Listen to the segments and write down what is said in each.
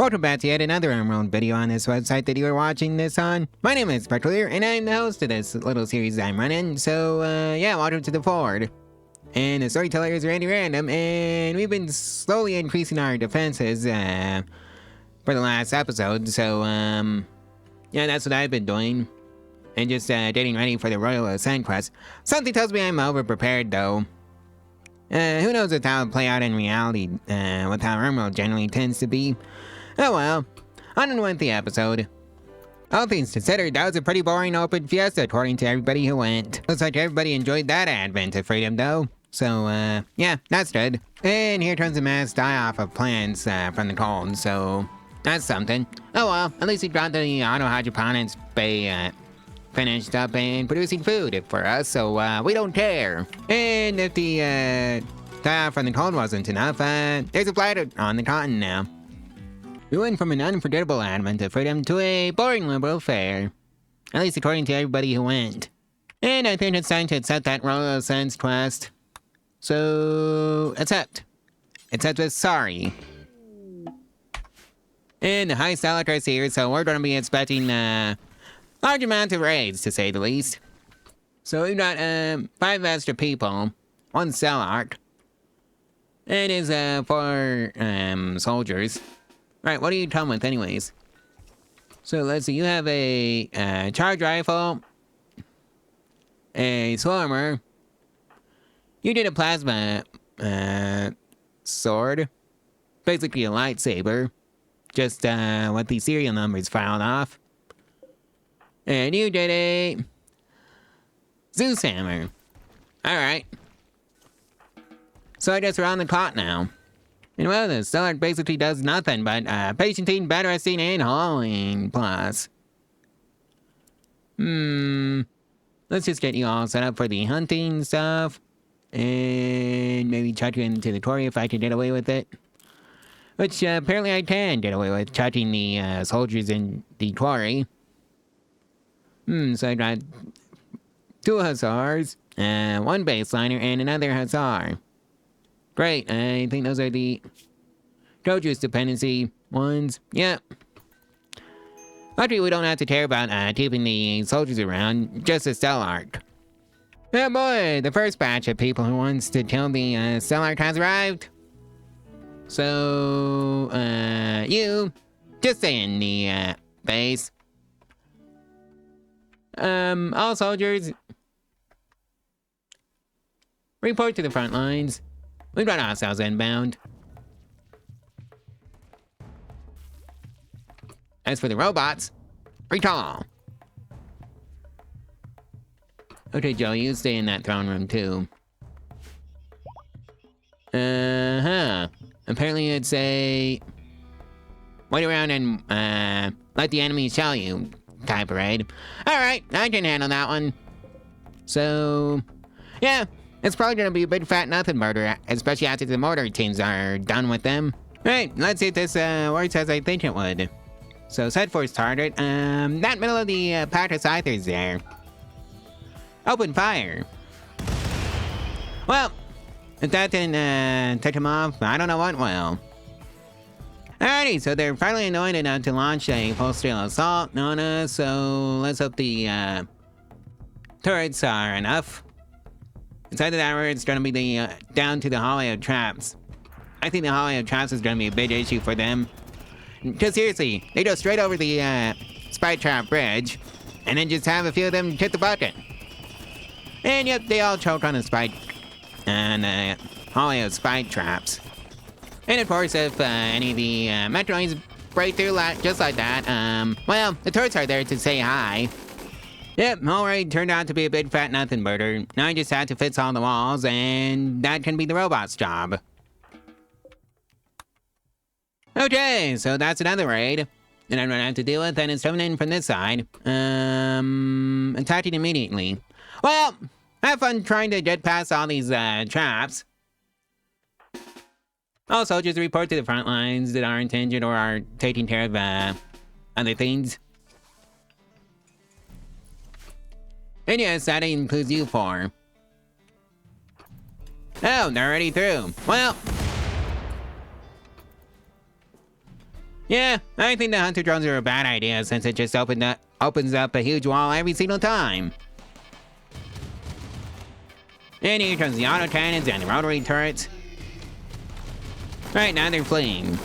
Welcome back to yet another Rimworld video on this website that you are watching this on. My name is Pravculear, and I'm the host of this little series I'm running, so yeah, welcome to the Fjord. And the storyteller is Randy Random, and we've been slowly increasing our defenses for the last episode, so yeah, that's what I've been doing. And just getting ready for the Royal Ascent quest. Something tells me I'm over-prepared, though. Who knows if that would play out in reality, with how Rimworld generally tends to be. Oh well, on and with the episode. All things considered, that was a pretty boring open fiesta according to everybody who went. Looks like everybody enjoyed that advent of freedom though. So, yeah, that's good. And here comes a mass die-off of plants from the cold, so that's something. Oh well, at least we got the auto hydroponics bay finished up and producing food for us, so we don't care. And if the die-off from the cold wasn't enough, there's a blight on the cotton now. We went from an unforgettable advent of freedom to a boring liberal fare. At least according to everybody who went. And I think it's time to accept that Royal Ascent quest. So, accept. Accept with sorry. And the high Stalactite is here, so we're going to be expecting large amounts of raids, to say the least. So we've got 5 extra people, 1 Stalactite. It is 4 soldiers. Right, what do you come with anyways? So let's see, you have a charge rifle, a swarmer, you did a plasma sword, basically a lightsaber, just with the serial numbers filed off, and you did a Zeus hammer. Alright. So I guess we're on the clock now. And well, the Stellar basically does nothing but patienting, bed resting, and hauling plus. Let's just get you all set up for the hunting stuff. And maybe chuck you into the quarry if I can get away with it. Which apparently I can get away with chucking the soldiers in the quarry. So I got 2 hussars, 1 baseliner, and another hussar. Great, I think those are the Trojan's dependency ones. Yep. Luckily, we don't have to care about keeping the soldiers around, just the Stellark. Oh boy, the first batch of people who wants to kill the Stellark has arrived. So, you, just stay in the base. All soldiers, report to the front lines. We've got hostiles inbound. As for the robots, recall. Okay, Joe, you stay in that throne room too. Apparently it's a wait around and let the enemy shell you type of raid. Alright, I can handle that one. So, yeah. It's probably gonna be a big fat nothing murder, especially after the mortar teams are done with them. Right, let's see if this works as I think it would. So set for its target, that middle of the pack of scythers there. Open fire. Well, if that didn't take him off, I don't know what will. Alrighty, so they're finally annoyed enough to launch a full-scale assault on us, so let's hope the turrets are enough. Inside of that, it's going to be the down to the hallway of traps. I think the hallway of traps is going to be a big issue for them. Because seriously, they go straight over the spike trap bridge, and then just have a few of them hit the bucket. And yep, they all choke on the spike and hallway of spike traps. And of course, if any of the Metroids break through just like that, well, the turrets are there to say hi. Yep, alright, turned out to be a big fat nothing murder. Now I just had to fix all the walls, and that can be the robot's job. Okay, so that's another raid. And I'm gonna have to deal with, and it's coming in from this side. Attacking immediately. Well, have fun trying to get past all these traps. All soldiers report to the front lines that aren't injured or are taking care of other things. And yes, that includes you 4. Oh, they're already through. Well, Yeah, I think the hunter drones are a bad idea since it just opens up a huge wall every single time. And here comes the auto cannons and the rotary turrets. Right now they're fleeing.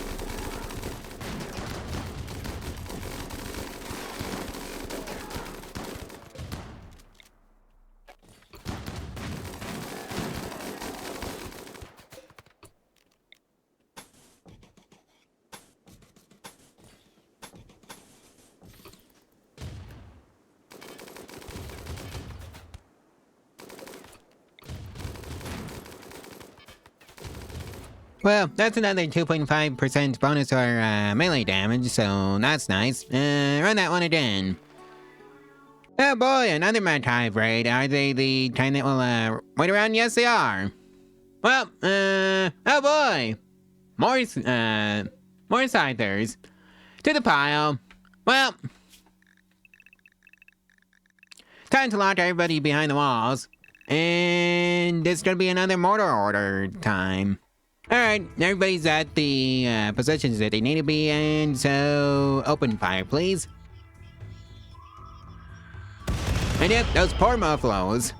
Well, that's another 2.5% bonus to our melee damage, so that's nice. Run that one again. Oh boy, another mad type raid. Are they the kind that will wait around? Yes, they are. Well, oh boy. More scythers. To the pile. Well, time to lock everybody behind the walls. And it's gonna be another mortar order time. Alright, everybody's at the positions that they need to be in, so open fire, please. And yep, those poor muffaloes.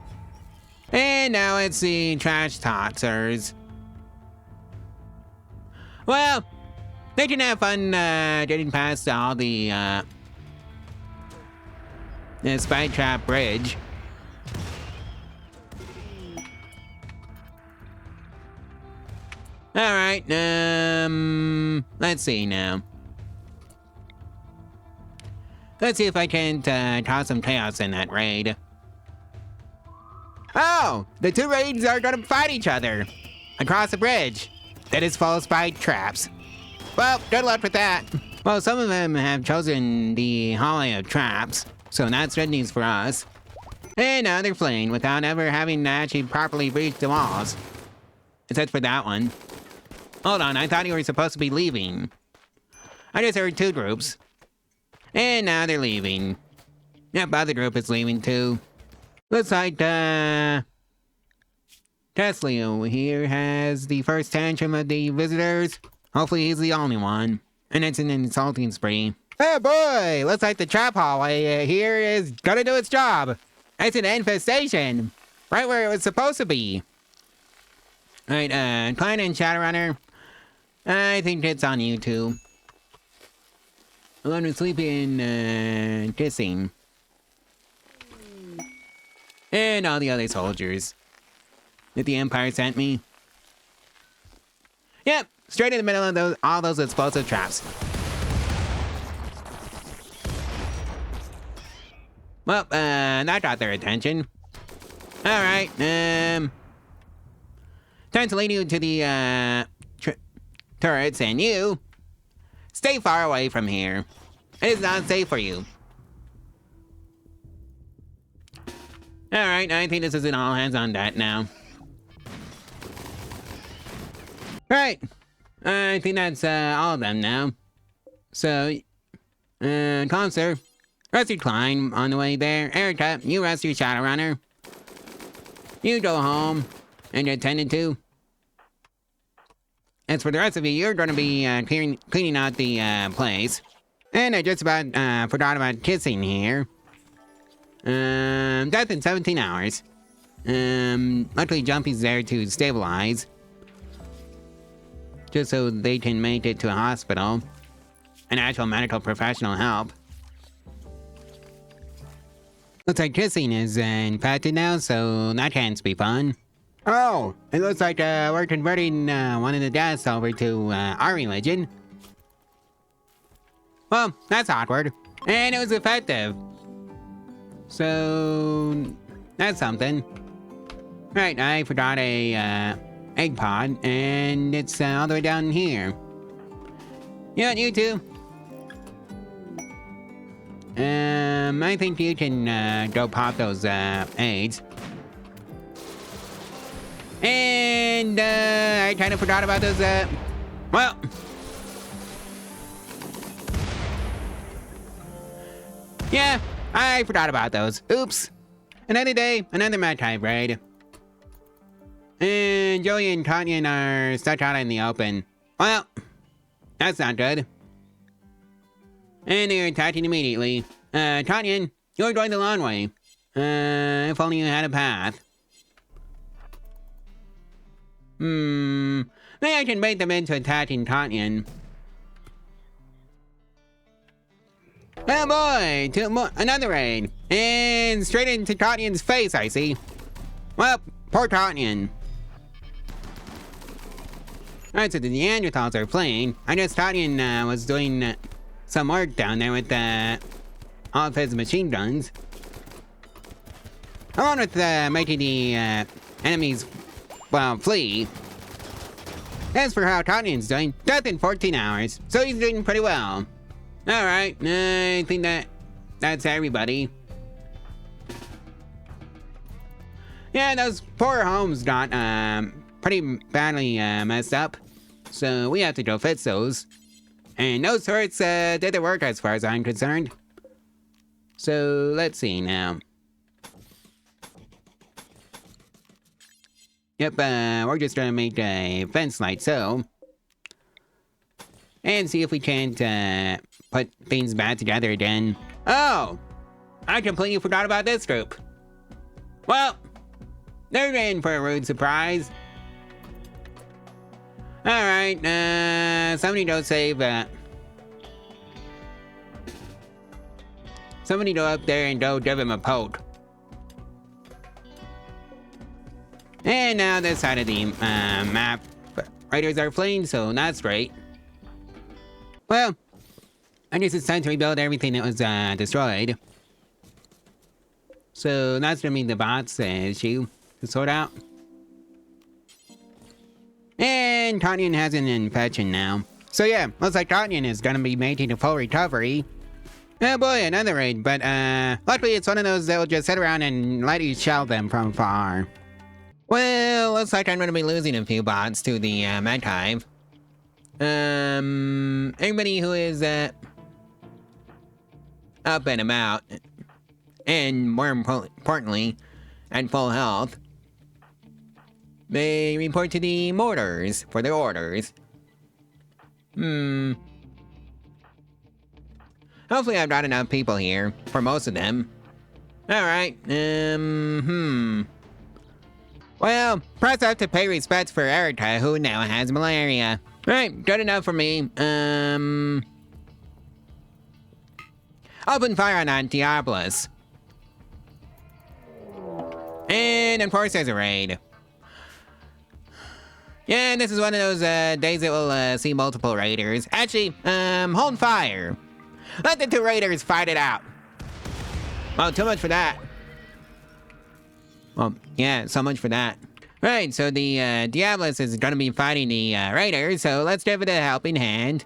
And now it's the trash tossers. Well, they can have fun getting past all the spike trap bridge. Alright, let's see now. Let's see if I can toss some chaos in that raid. Oh! The two raids are gonna fight each other! Across the bridge! That is full of spike traps. Well, good luck with that. Well, some of them have chosen the hallway of traps, so that's good news for us. And now they're fleeing without ever having to actually properly breach the walls. Except for that one. Hold on, I thought you were supposed to be leaving. I just heard two groups. And now they're leaving. Yep, other group is leaving too. Looks like, Teslio here has the first tantrum of the visitors. Hopefully he's the only one. And it's an insulting spree. Oh boy, looks like the trap hallway here is gonna do its job. It's an infestation. Right where it was supposed to be. Alright, Klein and Shadowrunner. I think it's on you two. Alone with Sleepy and Kissing. And all the other soldiers that the Empire sent me. Yep, straight in the middle of all those explosive traps. Well, that got their attention. Alright, time to lead you to the, turrets, and you stay far away from here. It is not safe for you. Alright, I think this is an all hands on deck now. Right, I think that's all of them now. So, Concer, rest your Klein on the way there. Erica, you rest your Shadowrunner. You go home and get tended to. As for the rest of you, you're going to be cleaning out the place. And I just about forgot about Kissing here. Death in 17 hours. Luckily Jumpy's there to stabilize. Just so they can make it to a hospital. An actual medical professional help. Looks like Kissing is infected now, so that can't be fun. Oh, it looks like we're converting one of the deaths over to our religion. Well, that's awkward. And it was effective. So, that's something. Right, I forgot a egg pod, and it's all the way down here. Yeah, you too. I think you can go pop those eggs. And I kind of forgot about those, well. Yeah, I forgot about those. Oops. Another day, another mad type raid. And Joey and Kanyan are stuck out in the open. Well, that's not good. And they're attacking immediately. Tanyan, you're going the long way. If only you had a path. Maybe I can bait them into attacking Tanyan. Oh boy, another raid. And straight into Tanyan's face, I see. Well, poor Tanyan. Alright, so the Neanderthals are playing. I guess Tanyan was doing some work down there with all of his machine guns. Along with making the enemies, well, flee. As for how Tanyan's doing, death in 14 hours. So he's doing pretty well. Alright, I think that's everybody. Yeah, those poor homes got pretty badly messed up. So we have to go fix those. And those turrets did the work as far as I'm concerned. So let's see now. Yep, we're just gonna make a fence like so. And see if we can't put things back together again. Oh! I completely forgot about this group. Well, they're in for a rude surprise. Alright, somebody go save, somebody go up there and go give him a poke. And now this side of the map, raiders are fleeing, so that's great. Well, I guess it's time to rebuild everything that was destroyed. So that's gonna be the bots issue to sort out. And Tanyan has an infection now. So yeah, looks like Tanyan is gonna be making a full recovery. Oh boy, another raid, but luckily it's one of those that will just sit around and let you shell them from far. Well, looks like I'm gonna be losing a few bots to the Med Hive. Anybody who is up and about, and more importantly, at full health, may report to the mortars for their orders. Hopefully I've got enough people here for most of them. Alright, well, press F to pay respects for Erica, who now has malaria. Right, good enough for me. Open fire on that Diablos. And of course there's a raid. Yeah, this is one of those days that we'll see multiple raiders. Actually, hold fire. Let the two raiders fight it out. Well, too much for that. Well, yeah, so much for that. Right, so the Diablos is gonna be fighting the raiders, so let's give it a helping hand.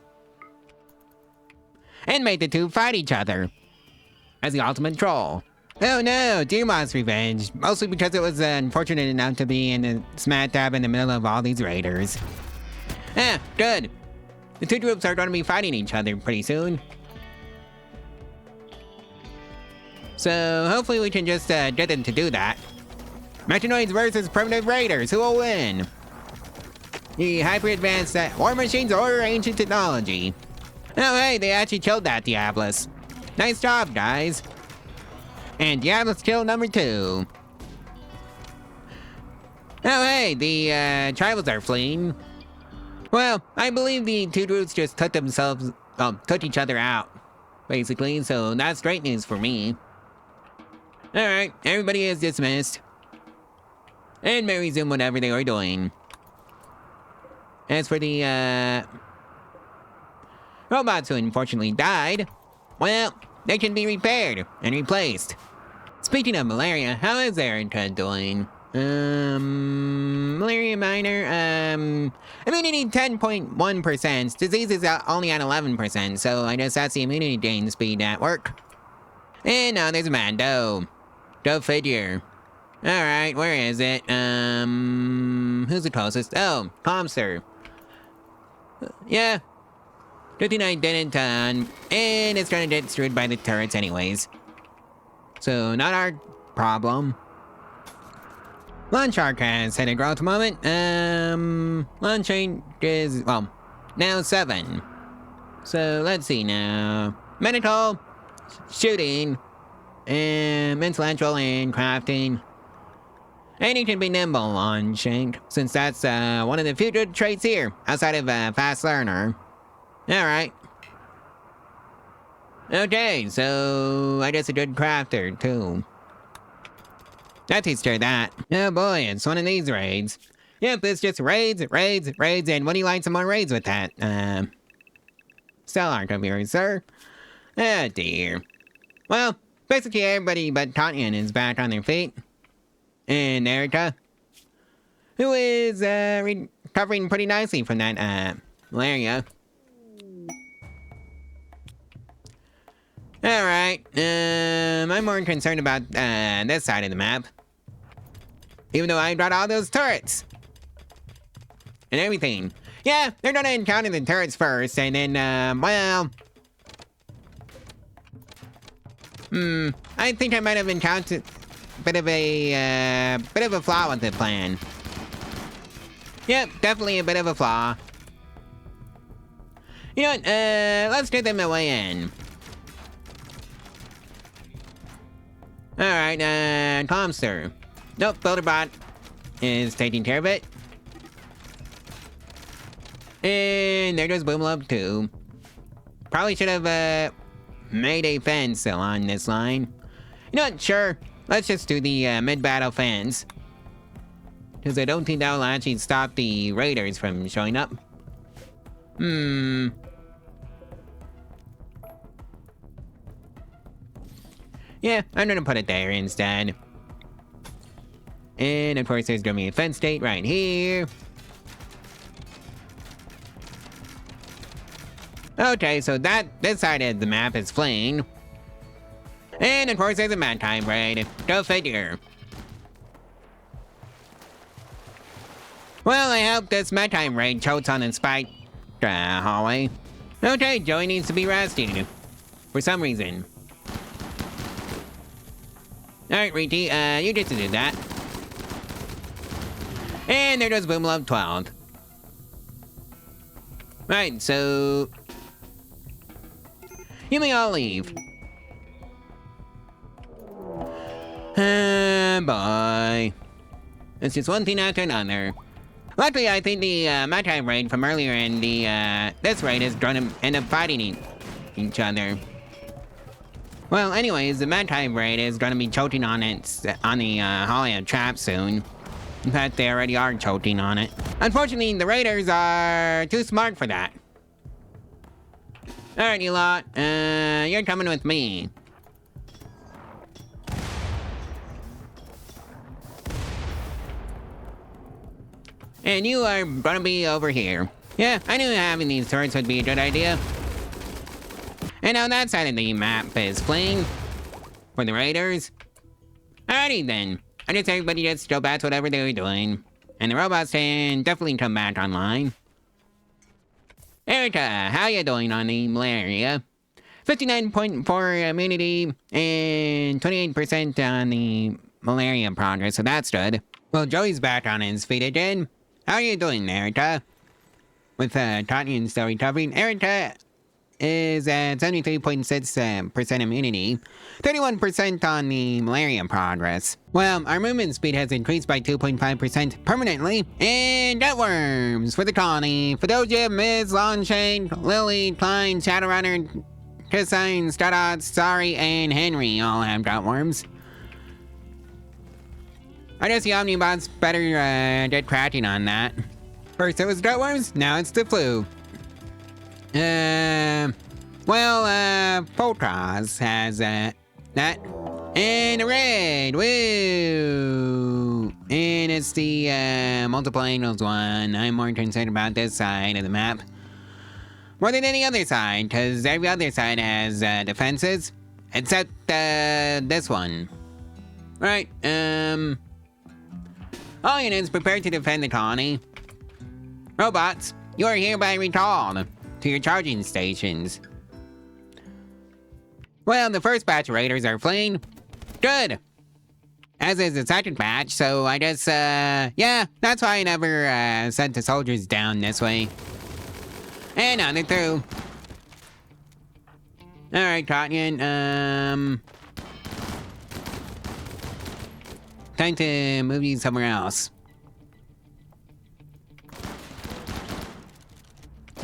And make the two fight each other. As the ultimate troll. Oh no, Demon's revenge. Mostly because it was unfortunate enough to be in the smack dab in the middle of all these raiders. Ah, good. The two groups are gonna be fighting each other pretty soon. So hopefully we can just get them to do that. Mechanoids versus primitive raiders, who will win? The hyper-advanced war machines or ancient technology? Oh hey, they actually killed that Diablos. Nice job, guys. And Diablos kill number 2. Oh hey, the tribals are fleeing. Well, I believe the two groups just took each other out, basically, so that's great news for me. Alright, everybody is dismissed. And may resume whatever they are doing. As for the robots who unfortunately died, well, they can be repaired and replaced. Speaking of malaria, how is Erica doing? Malaria minor, immunity 10.1%. Disease is only at 11%, so I guess that's the immunity gain speed at work. And now there's a Mando. Go figure. Alright, where is it? Who's the closest? Oh, Comster. Yeah. 59 didn't, and it's gonna get destroyed by the turrets anyways. So, not our problem. Launch Shark has hit a growth moment. Launch rate is, well, now 7. So let's see now. Medical, shooting, and intellectual and crafting. And you can be nimble on Shank, since that's one of the few good traits here, outside of fast learner. Alright. Okay, so I guess a good crafter, too. That takes care of that. Oh boy, it's one of these raids. Yep, it's just raids, and what do you like some more raids with that? Cell arc of yours, sir. Oh dear. Well, basically everybody but Tanyan is back on their feet. And Erica, who is recovering pretty nicely from that malaria. Alright, I'm more concerned about this side of the map. Even though I brought all those turrets. And everything. Yeah, they're gonna encounter the turrets first, and then, well... I think I might have encountered a bit of a flaw with the plan. Yep, definitely a bit of a flaw. You know what, let's get them away in. Alright, Comster. Nope, Builderbot is taking care of it. And there goes Boomlub too. Probably should have made a fence along this line. You know what, sure. Let's just do the mid-battle fence. Because I don't think that will actually stop the raiders from showing up. Yeah, I'm gonna put it there instead. And of course there's gonna be a fence gate right here. Okay, so this side of the map is fleeing. And of course there's a mat time raid. Go figure. Well, I hope this mat time raid chotes on the spike hallway. Okay, Joey needs to be rested. For some reason. Alright, Riti, you get to do that. And there goes Boomlove 12. Right, so... you may all leave. Bye. It's just one thing after another. Luckily, I think the Matai raid from earlier and the this raid is going to end up fighting each other. Well, anyways, the Matai raid is going to be choking on the Holly trap soon. In fact, they already are choking on it. Unfortunately, the raiders are too smart for that. Alright, you lot. You're coming with me. And you are gonna be over here. Yeah, I knew having these turrets would be a good idea. And now that side of the map is fleeing for the raiders. Alrighty then. I guess everybody just go back to whatever they were doing. And the robots can definitely come back online. Erica, how you doing on the malaria? 59.4 immunity and 28% on the malaria progress, so that's good. Well, Joey's back on his feet again. How are you doing, Erica? With Tanya still recovering, Erica is at 73.6% immunity, 31% on the malaria progress. Well, our movement speed has increased by 2.5% permanently. And Gutworms for the colony. Fedoja, Miz, Longchain, Lily, Klein, Shadowrunner, Kissine, Stardot, Sorry, and Henry all have Gutworms. I guess the Omnibots better get cracking on that. First it was Gutworms, now it's the flu. Poltraz has that. And a red, woo! And it's the multiple angles one. I'm more concerned about this side of the map. More than any other side, because every other side has defenses. Except this one. Right, all units prepared to defend the colony. Robots, you are hereby recalled to your charging stations. Well, the first batch of raiders are fleeing. Good. As is the second batch, so I guess, yeah, that's why I never sent the soldiers down this way. And now they're through. Alright, Cotton. Time to move you somewhere else.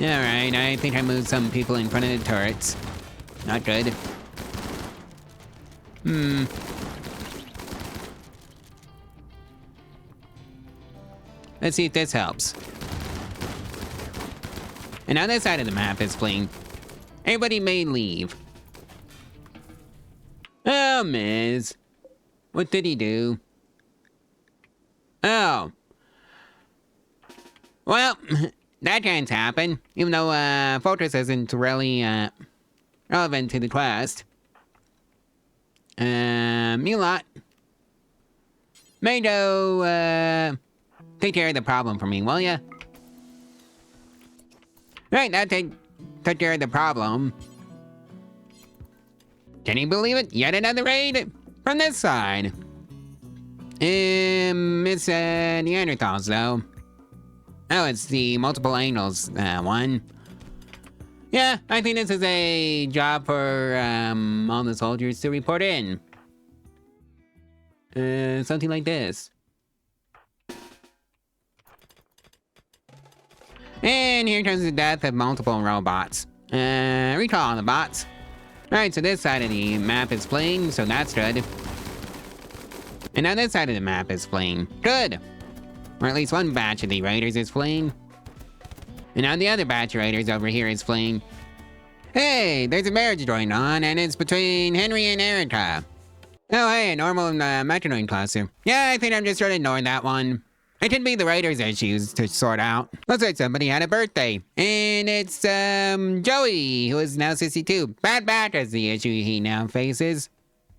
Alright, I think I moved some people in front of the turrets. Not good. Let's see if this helps. And on this side of the map is fleeing. Everybody may leave. Oh, Miz. What did he do? Oh. Well, that can't happen. Even though, Fortress isn't really, relevant to the quest. Mulot. Mado, take care of the problem for me, will ya? Right, that took care of the problem. Can you believe it? Yet another raid from this side. It's, Neanderthals, though. Oh, it's the multiple angles, one. Yeah, I think this is a job for, all the soldiers to report in. Something like this. And here comes the death of multiple robots. Recall on the bots. Alright, so this side of the map is fleeing, so that's good. And now this side of the map is fleeing. Good! Or at least one batch of the raiders is fleeing. And now the other batch of raiders over here is fleeing. Hey, there's a marriage going on, and it's between Henry and Erica. Oh, hey, normal metronome cluster. Yeah, I think I'm just gonna ignore that one. It could be the raiders' issues to sort out. Looks like somebody had a birthday. And it's, Joey, who is now 62. Bad back is the issue he now faces.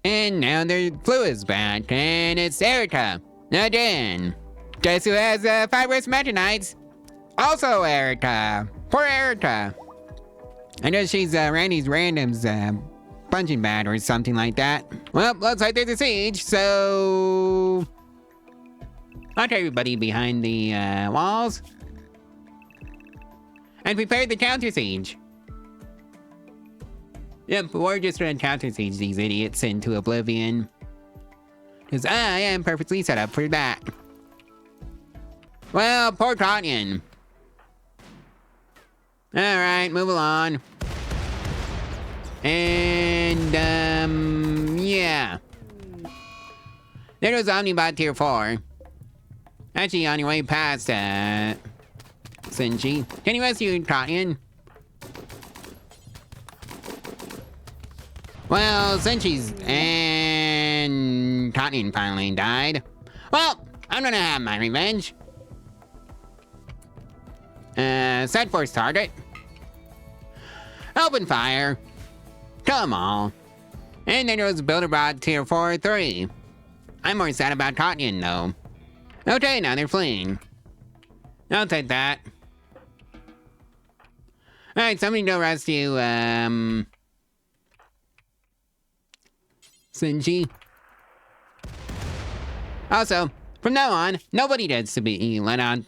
And now their flu is back, and it's Erica. Again. Guess who has, fibrous metanites? Also Erica. Poor Erica. I know she's, Randy's randoms, punching bag or something like that. Well, looks like there's a siege, so... Lock everybody behind the, walls. And prepare the counter siege. Yep, we're just gonna counter siege these idiots into oblivion. Because I am perfectly set up for that. Well, poor Cotton. Alright, move along. And, yeah. There goes Omnibot Tier 4. Actually, on your way past, Sinchi. Can you rescue Cotton? Well, Sinchi's and Cotton finally died. Well, I'm gonna have my revenge. Set force target. Open fire. Come on. And then there was Builderbot Tier 4-3. I'm more sad about Cotton, though. Okay, now they're fleeing. I'll take that. Alright, somebody go rescue, Sinchi. Also, from now on, nobody gets to be let out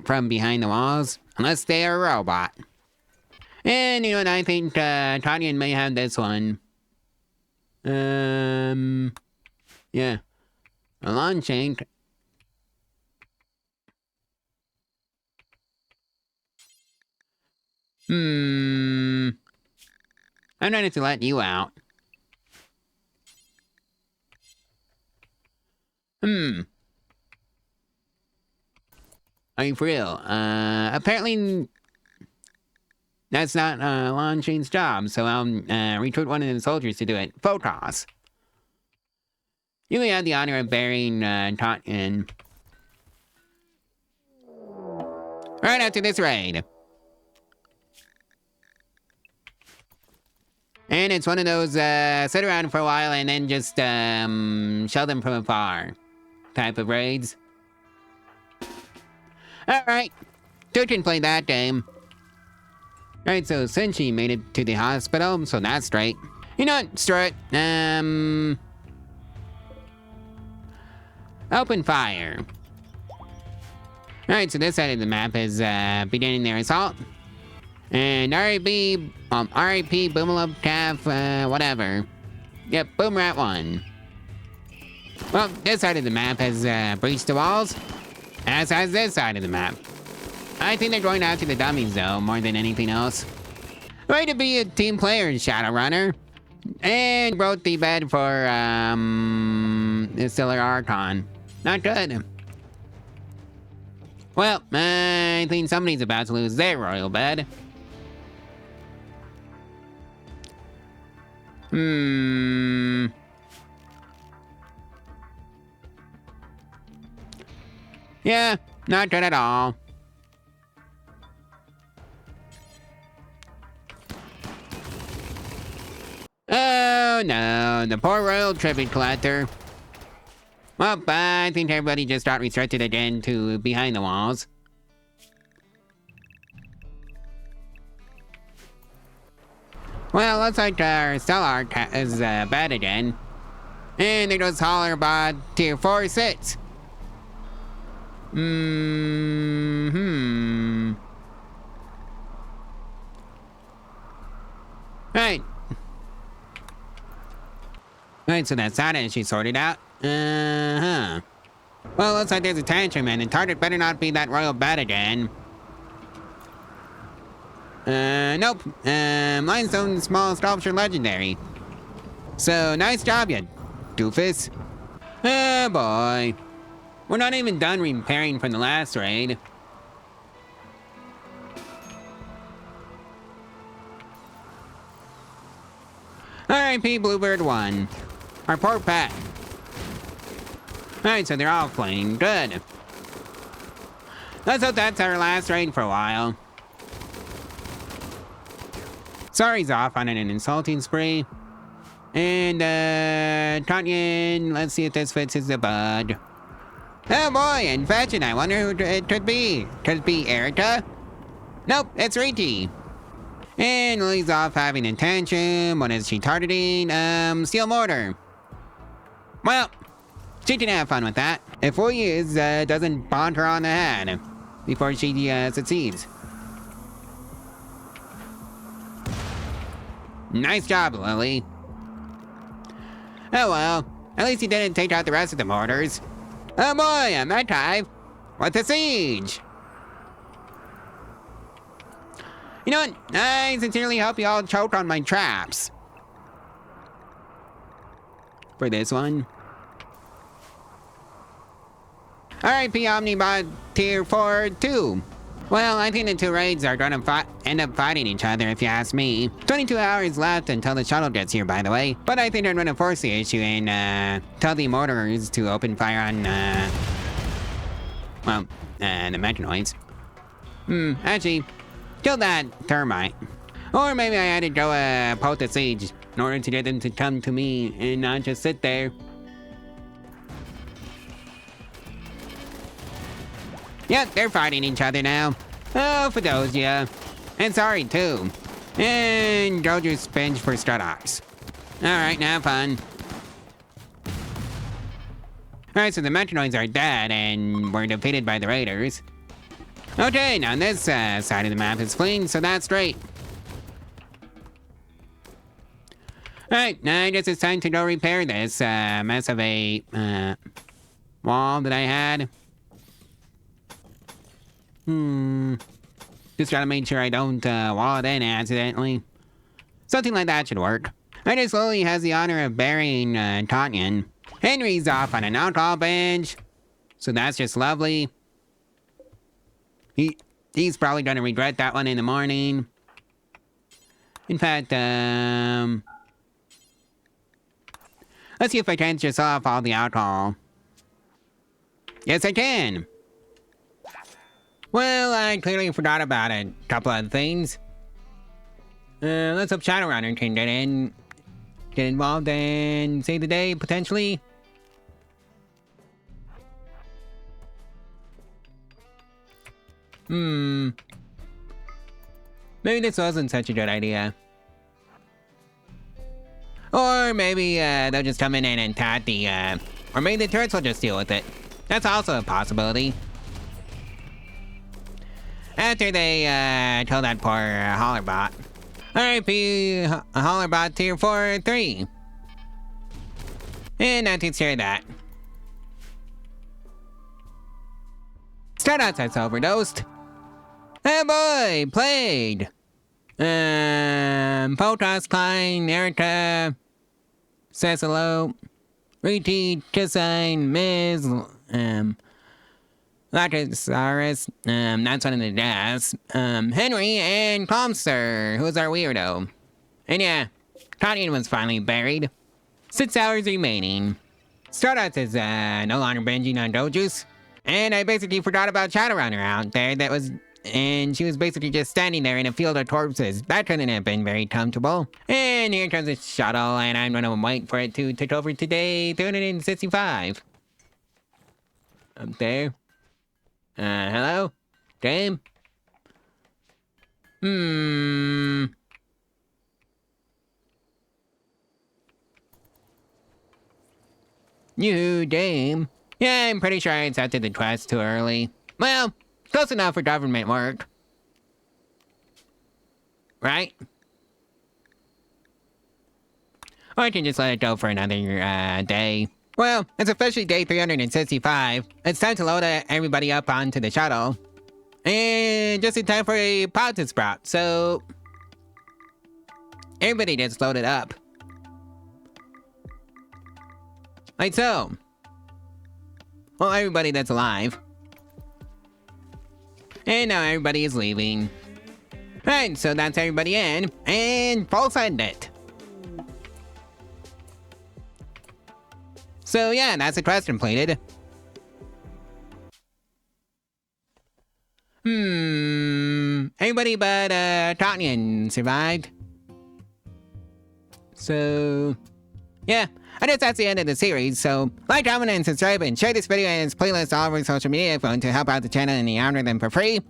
from behind the walls, unless they are a robot. And, you know what, I think, Cotton may have this one. Yeah. A lawn chain. I'm trying to let you out. Are you for real? Apparently that's not Lon Chain's job, so I'll recruit one of the soldiers to do it. Photos. You may have the honor of burying Cotton right after this raid. And it's one of those, sit around for a while and then just, shell them from afar type of raids. Alright, two can play that game. Alright, so Sinchi made it to the hospital, so that's straight. You know what, screw it. Open fire. Alright, so this side of the map is, beginning their assault. And R.I.P. Boomalop Calf, whatever. Yep, Boomrat won. Well, this side of the map has breached the walls, as has this side of the map. I think they're going after the dummies, though, more than anything else. Way to be a team player, Shadowrunner. And wrote the bed for, the Stellar Archon. Not good. Well, I think somebody's about to lose their royal bed. Yeah, not good at all. Oh no, the poor royal tribute collector. Well, I think everybody just got restricted again to behind the walls. Well, looks like our Stellar is bad again. And there goes Holler Bot Tier 4 6. Right. Right, so that's that issue sorted out. Well, looks like there's a tantrum, and the target better not be that royal bat again. Nope. Limestone small sculpture legendary. So, nice job, you doofus. Oh boy. We're not even done repairing from the last raid. R.I.P. Bluebird 1. Our poor pet. Alright, so they're all playing. Good. Let's hope that's our last raid for a while. Sorry's off on an insulting spree. And, Tanyan, let's see if this fits his bud. Oh boy, Infection, I wonder who it could be. Could it be Erica? Nope, it's Riti. And Lily's off having intention. What is she targeting? Steel Mortar. Well, she can have fun with that. If Williams doesn't bond her on the head before she succeeds. Nice job, Lily. Oh well, at least he didn't take out the rest of the mortars. Oh boy, a Medhive with a siege. You know what? I sincerely hope you all choked on my traps. For this one. R.I.P. Omnibot Tier 4 2. Well, I think the two raids are gonna end up fighting each other if you ask me. 22 hours left until the shuttle gets here, by the way. But I think they're gonna force the issue and tell the mortars to open fire on, the mechanoids. Actually, kill that termite. Or maybe I had to go poke the siege in order to get them to come to me and not just sit there. Yep, they're fighting each other now. Oh, Fedosia. And sorry, too. And Jojo's bench for Strutox. Alright, now fun. Alright, so the Metronoids are dead and were defeated by the Raiders. Okay, now this side of the map is clean, so that's great. Alright, now I guess it's time to go repair this mess of a wall that I had. Just gotta make sure I don't wall it in accidentally. Something like that should work. I just slowly has the honor of burying Tanyan. Henry's off on an alcohol bench, so that's just lovely. He's probably gonna regret that one in the morning. In fact, let's see if I can just off all the alcohol. Yes, I can. Well, I clearly forgot about a couple of things. Let's hope Shadowrunner can get involved and save the day, potentially. Maybe this wasn't such a good idea. Or maybe they'll just come in and attack the, or maybe the turrets will just deal with it. That's also a possibility. after they told that poor Hollerbot. R.I.P. Hollerbot tier 4-3. And that takes care of that. Start outside's overdosed. Oh boy, played. Potos, Klein, Erika, Cecilo, Riti, Kissine, Miz, Latrosaurus, that's one of the deaths, Henry, and Comster, who's our weirdo. And yeah, Gideon was finally buried. 6 hours remaining. Stardust is no longer binging on dojus. And I basically forgot about Shadowrunner out there and she was basically just standing there in a field of corpses. That couldn't have been very comfortable. And here comes the shuttle, and I'm gonna wait for it to take over today, 365. Up there. Hello? Dame? You, Dame. Yeah, I'm pretty sure I accepted the quest too early. Well, close enough for government work. Right? Or I can just let it go for another day. Well, it's officially day 365. It's time to load everybody up onto the shuttle. And just in time for a pod to sprout, so... everybody gets loaded up. Like so. Well, everybody that's alive. And now everybody is leaving. Right, so that's everybody in, and full send it. So yeah, that's the quest completed. Everybody but Totnian survived. So yeah, I guess that's the end of the series. So like, comment, and subscribe, and share this video and its playlist all over social media if you want to help out the channel and the algorithm for free.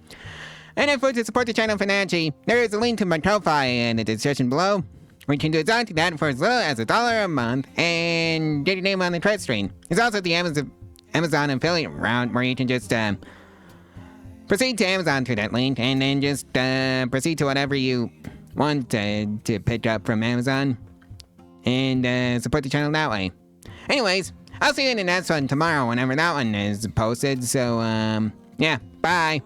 And if you want to support the channel financially, there is a link to my Ko-Fi in the description below, where you can do exactly that for as little as $1 a month and get your name on the credit screen. There's also the Amazon affiliate route, where you can just proceed to Amazon through that link, and then just proceed to whatever you want to pick up from Amazon, and support the channel that way. Anyways, I'll see you in the next one tomorrow, whenever that one is posted. So yeah, bye.